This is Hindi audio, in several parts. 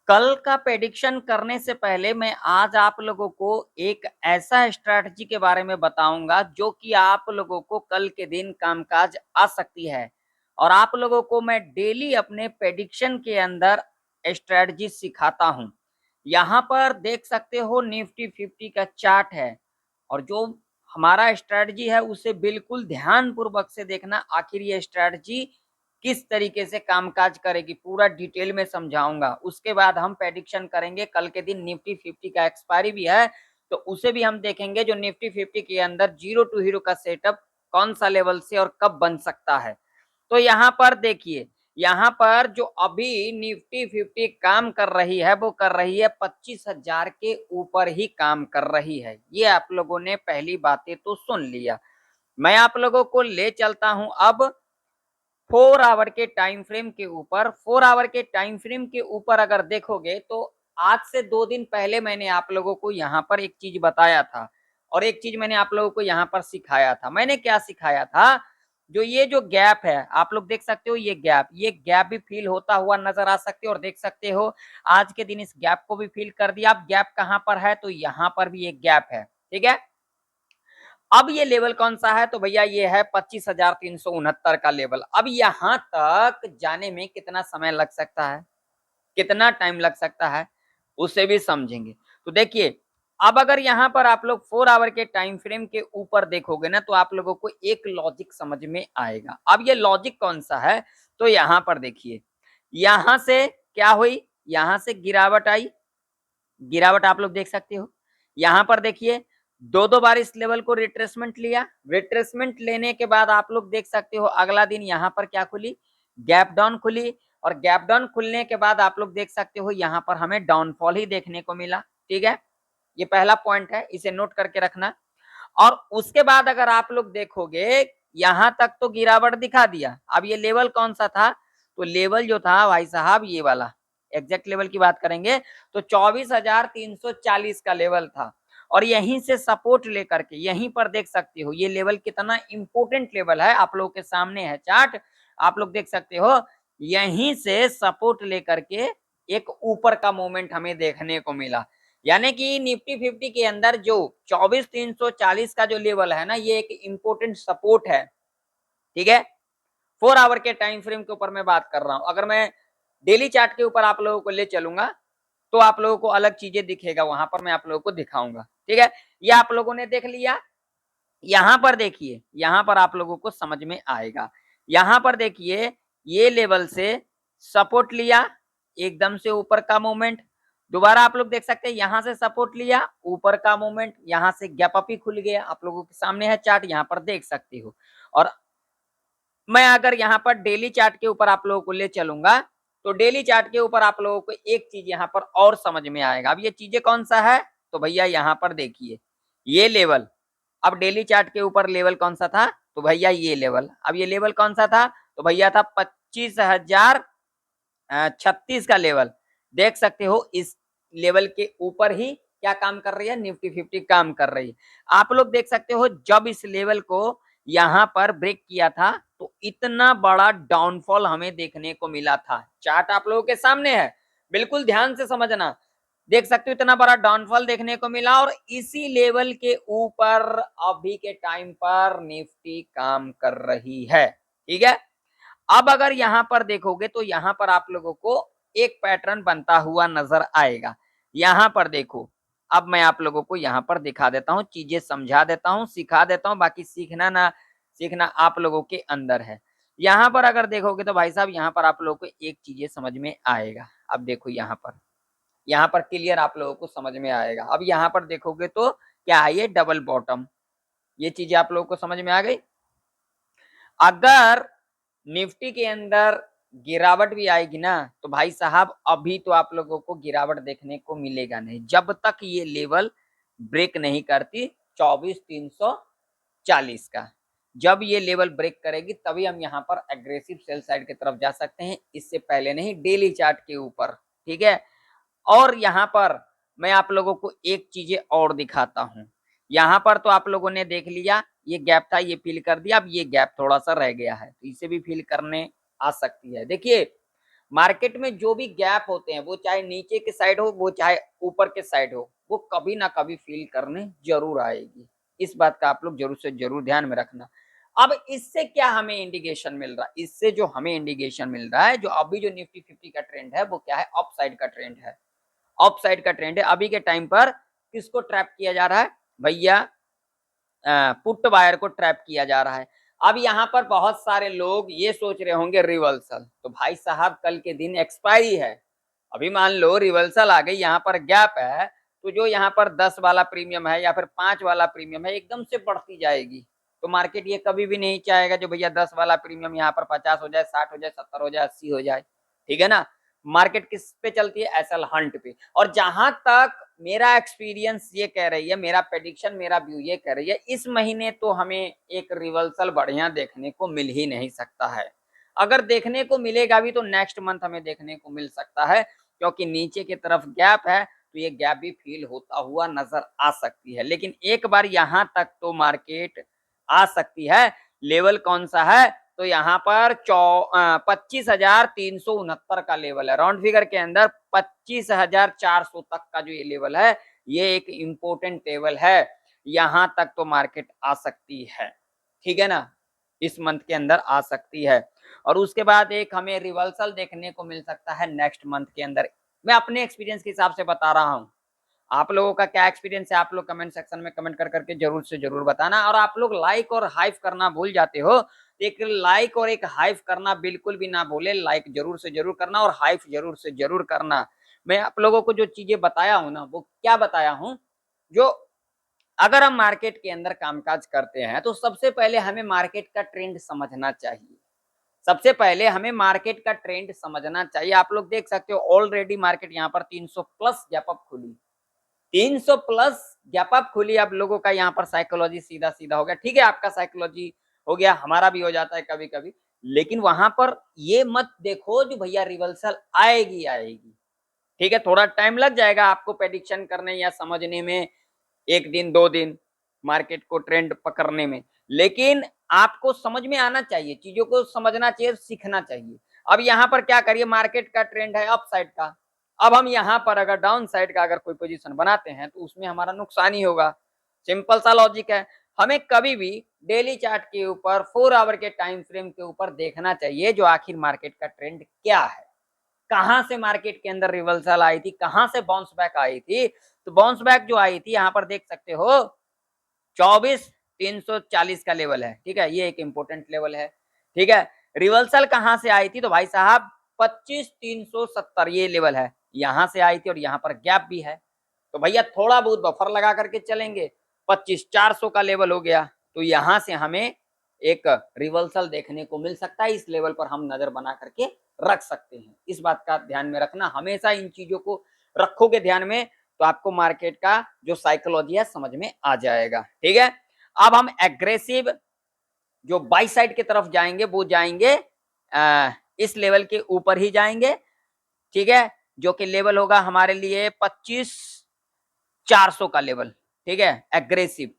कल का प्रेडिक्शन करने से पहले मैं आज आप लोगों को एक ऐसा स्ट्रैटेजी के बारे में बताऊंगा जो कि आप लोगों को कल के दिन कामकाज आ सकती है। और आप लोगों को मैं डेली अपने प्रेडिक्शन के अंदर स्ट्रैटेजी सिखाता हूं। यहाँ पर देख सकते हो निफ्टी 50 का चार्ट है और जो हमारा स्ट्रैटेजी है उसे बिल्कुल ध्यान पूर्वक से देखना। आखिर ये स्ट्रैटेजी किस तरीके से कामकाज करेगी पूरा डिटेल में समझाऊंगा। उसके बाद हम प्रेडिक्शन करेंगे। कल के दिन निफ्टी 50 का एक्सपायरी भी है तो उसे भी हम देखेंगे। जो निफ्टी 50 के अंदर जीरो टू हीरो का सेटअप कौन सा लेवल से और कब बन सकता है। तो यहाँ पर देखिए, यहाँ पर जो अभी निफ्टी 50 काम कर रही है वो कर रही है 25,000 के ऊपर ही काम कर रही है। ये आप लोगों ने पहली बातें तो सुन लिया। मैं आप लोगों को ले चलता हूं अब 4 आवर के टाइम फ्रेम के ऊपर। 4 आवर के टाइम फ्रेम के ऊपर अगर देखोगे तो आज से 2 दिन पहले मैंने आप लोगों को यहाँ पर एक चीज बताया था और एक चीज मैंने आप लोगों को यहाँ पर सिखाया था। मैंने क्या सिखाया था, जो ये जो गैप है आप लोग देख सकते हो, ये गैप भी फील होता हुआ नजर आ सकते हो और देख सकते हो आज के दिन इस गैप को भी फील कर दिया। अब गैप कहां पर है, तो यहाँ पर भी एक गैप है, ठीक है। अब ये लेवल कौन सा है, तो भैया ये है 25,369 का लेवल। अब यहां तक जाने में कितना समय लग सकता है, कितना टाइम लग सकता है, उसे भी समझेंगे। तो देखिए, अब अगर यहां पर आप लोग 4 आवर के टाइम फ्रेम के ऊपर देखोगे ना तो आप लोगों को एक लॉजिक समझ में आएगा। अब ये लॉजिक कौन सा है, तो यहां पर देखिए, यहां से क्या हुई, यहां से गिरावट आई, गिरावट आप लोग देख सकते हो। यहां पर देखिए, दो दो बार इस लेवल को रिट्रेसमेंट लिया, रिट्रेसमेंट लेने के बाद आप लोग देख सकते हो अगला दिन यहां पर क्या खुली, गैप डाउन खुली। और गैप डाउन खुलने के बाद आप लोग देख सकते हो यहां पर हमें डाउनफॉल ही देखने को मिला, ठीक है। ये पहला पॉइंट है, इसे नोट करके रखना। और उसके बाद अगर आप लोग देखोगे यहां तक तो गिरावट दिखा दिया। अब ये लेवल कौन सा था, तो लेवल जो था भाई साहब ये वाला, एग्जैक्ट लेवल की बात करेंगे तो 24,340 का लेवल था। और यहीं से सपोर्ट लेकर के यहीं पर देख सकते हो ये लेवल कितना इंपोर्टेंट लेवल है, आप लोगों के सामने है चार्ट, आप लोग देख सकते हो। यहीं से सपोर्ट लेकर के एक ऊपर का मूवमेंट हमें देखने को मिला। यानी कि निफ्टी 50 के अंदर जो 24,340 का जो लेवल है ना, ये एक इंपोर्टेंट सपोर्ट है, ठीक है। 4 आवर के टाइम फ्रेम के ऊपर मैं बात कर रहा हूं। अगर मैं डेली चार्ट के ऊपर आप लोगों को ले चलूंगा तो आप लोगों को अलग चीजें दिखेगा, वहां पर मैं आप लोगों को दिखाऊंगा, ठीक है। ये आप लोगों ने देख लिया। यहां पर देखिए, यहां पर आप लोगों को समझ में आएगा। यहां पर देखिए, ये लेवल से सपोर्ट लिया, एकदम से ऊपर का मूवमेंट। दोबारा आप लोग देख सकते हैं यहां से सपोर्ट लिया, ऊपर का मूवमेंट, यहां से गैप अप ही खुल गया। आप लोगों के सामने है चार्ट, यहां पर देख सकते हो। और मैं अगर यहाँ पर डेली चार्ट के ऊपर आप लोगों को ले चलूंगा तो डेली चार्ट के ऊपर आप लोगों को एक चीज यहाँ पर और समझ में आएगा। अब ये चीजें कौन सा है, तो भैया यहाँ पर देखिए ये लेवल। अब डेली चार्ट के ऊपर लेवल कौन सा था, तो भैया ये लेवल। अब ये लेवल कौन सा था, तो भैया था 25,036 का लेवल। देख सकते हो इस लेवल के ऊपर ही क्या काम कर रही है, निफ्टी 50 काम कर रही है। आप लोग देख सकते हो जब इस लेवल को यहां पर ब्रेक किया था तो इतना बड़ा डाउनफॉल हमें देखने को मिला था। चार्ट आप लोगों के सामने है, बिल्कुल ध्यान से समझना। देख सकते हो इतना बड़ा डाउनफॉल देखने को मिला और इसी लेवल के ऊपर अभी के टाइम पर निफ्टी काम कर रही है, ठीक है। अब अगर यहां पर देखोगे तो यहां पर आप लोगों को एक पैटर्न बनता हुआ नजर आएगा। यहां पर देखो, अब मैं आप लोगों को यहां पर दिखा देता हूं, चीजें समझा देता हूं, सिखा देता हूं। बाकी सीखना ना सीखना आप लोगों के अंदर है। यहां पर अगर देखोगे तो भाई साहब यहां पर आप लोगों को एक चीजें समझ में आएगा। अब देखो यहाँ पर क्लियर आप लोगों को समझ में आएगा। अब यहाँ पर देखोगे तो क्या है, ये डबल बॉटम, ये चीजें आप लोगों को समझ में आ गई। अगर निफ्टी के अंदर गिरावट भी आएगी ना तो भाई साहब अभी तो आप लोगों को गिरावट देखने को मिलेगा नहीं जब तक ये लेवल ब्रेक नहीं करती 24,340 का। जब ये लेवल ब्रेक करेगी तभी हम यहाँ पर एग्रेसिव सेल साइड की तरफ जा सकते हैं, इससे पहले नहीं। डेली चार्ट के ऊपर, ठीक है। और यहाँ पर मैं आप लोगों को एक चीजें और दिखाता हूँ। यहाँ पर तो आप लोगों ने देख लिया, ये गैप था, ये फिल कर दिया। अब ये गैप थोड़ा सा रह गया है तो इसे भी फिल करने आ सकती है। देखिए मार्केट में जो भी गैप होते हैं वो चाहे नीचे के साइड हो वो चाहे ऊपर के साइड हो, वो कभी ना कभी फील करने जरूर आएगी। इस बात का आप लोग जरूर से जरूर ध्यान में रखना। अब इससे क्या हमें इंडिकेशन मिल रहा है, इससे जो हमें इंडिकेशन मिल रहा है, जो अभी जो निफ्टी 50 का ट्रेंड है वो क्या है, अप साइड का ट्रेंड है। अप साइड का ट्रेंड है। अभी के टाइम पर किसको ट्रैप किया जा रहा है भैया, पुट बायर को ट्रैप किया जा रहा है। अब यहाँ पर बहुत सारे लोग ये सोच रहे होंगे रिवर्सल, तो भाई साहब कल के दिन एक्सपायरी है, अभी मान लो रिवर्सल आ गई, यहाँ पर गैप है, तो जो यहाँ पर 10 वाला प्रीमियम है या फिर 5 वाला प्रीमियम है एकदम से बढ़ती जाएगी। तो मार्केट ये कभी भी नहीं चाहेगा जो भैया 10 वाला प्रीमियम यहाँ पर 50 हो जाए, 60 हो जाए, 70 हो जाए, 80 हो जाए। ठीक है ना। मार्केट किस पे चलती है, एसएल हंट पे। और जहां तक मेरा एक्सपीरियंस ये कह रही है, मेरा प्रेडिक्शन, मेरा व्यू ये कह रही है, इस महीने तो हमें एक रिवर्सल बढ़िया देखने को मिल ही नहीं सकता है। अगर देखने को मिलेगा भी तो नेक्स्ट मंथ हमें देखने को मिल सकता है, क्योंकि नीचे की तरफ गैप है, तो ये गैप भी फील होता हुआ नजर आ सकती है। लेकिन एक बार यहां तक तो मार्केट आ सकती है। लेवल कौन सा है, तो यहाँ पर 25,369 का लेवल है। राउंड फिगर के अंदर 25,400 तक का जो ये लेवल है, ये एक इंपोर्टेंट लेवल है। यहां तक तो मार्केट आ सकती है। ठीक है ना, इस मंथ के अंदर आ सकती है। और उसके बाद एक हमें रिवर्सल देखने को मिल सकता है नेक्स्ट मंथ के अंदर। मैं अपने एक्सपीरियंस के हिसाब से बता रहा हूँ, आप लोगों का क्या एक्सपीरियंस है आप लोग कमेंट सेक्शन में कमेंट कर करके जरूर से जरूर बताना। और आप लोग लाइक और हाइप करना भूल जाते हो, एक लाइक और एक हाइप करना बिल्कुल भी ना भूले, लाइक जरूर से जरूर करना और हाइप जरूर से जरूर करना। मैं आप लोगों को जो चीजें बताया हूं ना, वो क्या बताया हूं, जो अगर हम मार्केट के अंदर कामकाज करते हैं तो सबसे पहले हमें मार्केट का ट्रेंड समझना चाहिए। सबसे पहले हमें मार्केट का ट्रेंड समझना चाहिए। आप लोग देख सकते हो ऑलरेडी मार्केट यहाँ पर 300 प्लस गैप अप खुली, 300 प्लस गैप अप खुली। आप लोगों का यहाँ पर साइकोलॉजी सीधा सीधा हो गया। ठीक है, आपका साइकोलॉजी हो गया, हमारा भी हो जाता है कभी कभी, लेकिन वहां पर ये मत देखो जो भैया रिवर्सल आएगी आएगी। ठीक है, थोड़ा टाइम लग जाएगा आपको प्रेडिक्शन करने या समझने में, 1 दिन 2 दिन मार्केट को ट्रेंड पकड़ने में, लेकिन आपको समझ में आना चाहिए, चीजों को समझना चाहिए, सीखना चाहिए। अब यहाँ पर क्या करिए, मार्केट का ट्रेंड है अप साइड का, अब हम यहाँ पर अगर डाउन साइड का अगर कोई पोजीशन बनाते हैं तो उसमें हमारा नुकसान ही होगा। सिंपल सा लॉजिक है। हमें कभी भी डेली चार्ट के ऊपर 4 आवर के टाइम फ्रेम के ऊपर देखना चाहिए जो आखिर मार्केट का ट्रेंड क्या है, कहां से मार्केट के अंदर रिवर्सल आई थी, कहां से बाउंस बैक आई थी। तो बाउंस बैक जो आई थी यहाँ पर देख सकते हो 24,340 का लेवल है। ठीक है, ये एक इंपॉर्टेंट लेवल है। ठीक है, रिवर्सल कहां से आई थी, तो भाई साहब 25,370 ये लेवल है, यहां से आई थी और यहाँ पर गैप भी है। तो भैया थोड़ा बहुत बफर लगा करके चलेंगे, 25,400 का लेवल हो गया, तो यहां से हमें एक रिवर्सल देखने को मिल सकता है। इस लेवल पर हम नजर बना करके रख सकते हैं। इस बात का ध्यान में रखना, हमेशा इन चीजों को रखोगे ध्यान में तो आपको मार्केट का जो साइकोलॉजी है समझ में आ जाएगा। ठीक है, अब हम एग्रेसिव जो बाई साइड की तरफ जाएंगे वो जाएंगे इस लेवल के ऊपर ही जाएंगे। ठीक है, जो कि लेवल होगा हमारे लिए 25,400 का लेवल। ठीक है, एग्रेसिव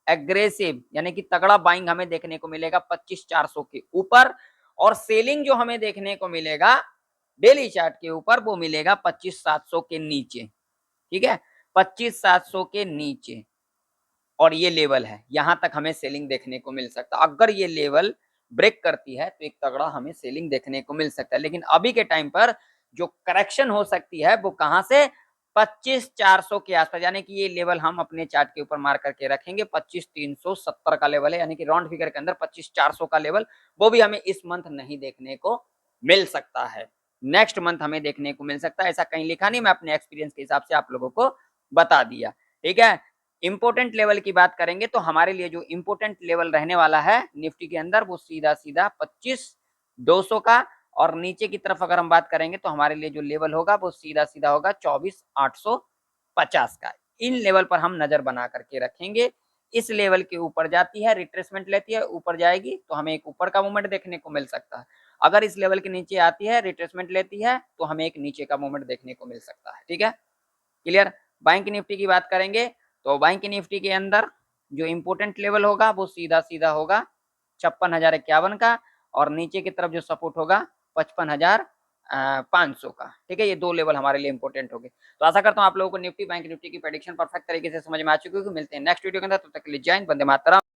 एग्रेसिव यानी कि तगड़ा बाइंग हमें देखने को मिलेगा 25,400 के ऊपर, और सेलिंग जो हमें देखने को मिलेगा डेली चार्ट के ऊपर वो मिलेगा 25,700 के नीचे। ठीक है, 25,700 के नीचे, और ये लेवल है, यहां तक हमें सेलिंग देखने को मिल सकता है। अगर ये लेवल ब्रेक करती है तो एक तगड़ा हमें सेलिंग देखने को मिल सकता है। लेकिन अभी के टाइम पर जो करेक्शन हो सकती है वो कहां से, 25,400 के आसपास, यानी कि ये लेवल हम अपने चार्ट के ऊपर मार करके रखेंगे। 25,370 का लेवल है, यानी कि राउंड फिगर के अंदर 25,400 का लेवल, वो भी हमें इस मंथ नहीं देखने को मिल सकता है, नेक्स्ट मंथ हमें देखने को मिल सकता है। ऐसा कहीं लिखा नहीं, मैं अपने एक्सपीरियंस के हिसाब से आप लोगों को बता दिया। ठीक है, इंपोर्टेंट लेवल की बात करेंगे तो हमारे लिए जो इंपोर्टेंट लेवल रहने वाला है निफ्टी के अंदर वो सीधा सीधा 25,200 का, और नीचे की तरफ अगर हम बात करेंगे तो हमारे लिए जो लेवल होगा वो सीधा सीधा होगा 24,850 का। इन लेवल पर हम नजर बना करके रखेंगे। इस लेवल के ऊपर जाती है, रिट्रेसमेंट लेती है, ऊपर जाएगी तो हमें एक ऊपर का मूवमेंट देखने को मिल सकता है। अगर इस लेवल के नीचे आती है, रिट्रेसमेंट लेती है, तो हमें एक नीचे का मूवमेंट देखने को मिल सकता है। ठीक है, क्लियर। बैंक निफ्टी की बात करेंगे तो बैंक निफ्टी के अंदर जो इंपोर्टेंट लेवल होगा वो सीधा सीधा होगा 56,051 का, और नीचे की तरफ जो सपोर्ट होगा 55,000 500 का, ठीक है। ये 2 लेवल हमारे लिए इंपॉर्टेंट हो गए। तो आशा करता हूँ आप लोगों को निफ्टी बैंक निफ्टी की प्रेडिक्शन परफेक्ट तरीके से समझ में आ चुकी होगी। मिलते हैं नेक्स्ट वीडियो के अंदर, तब तक के लिए जय हिंद, वंदे मातरम।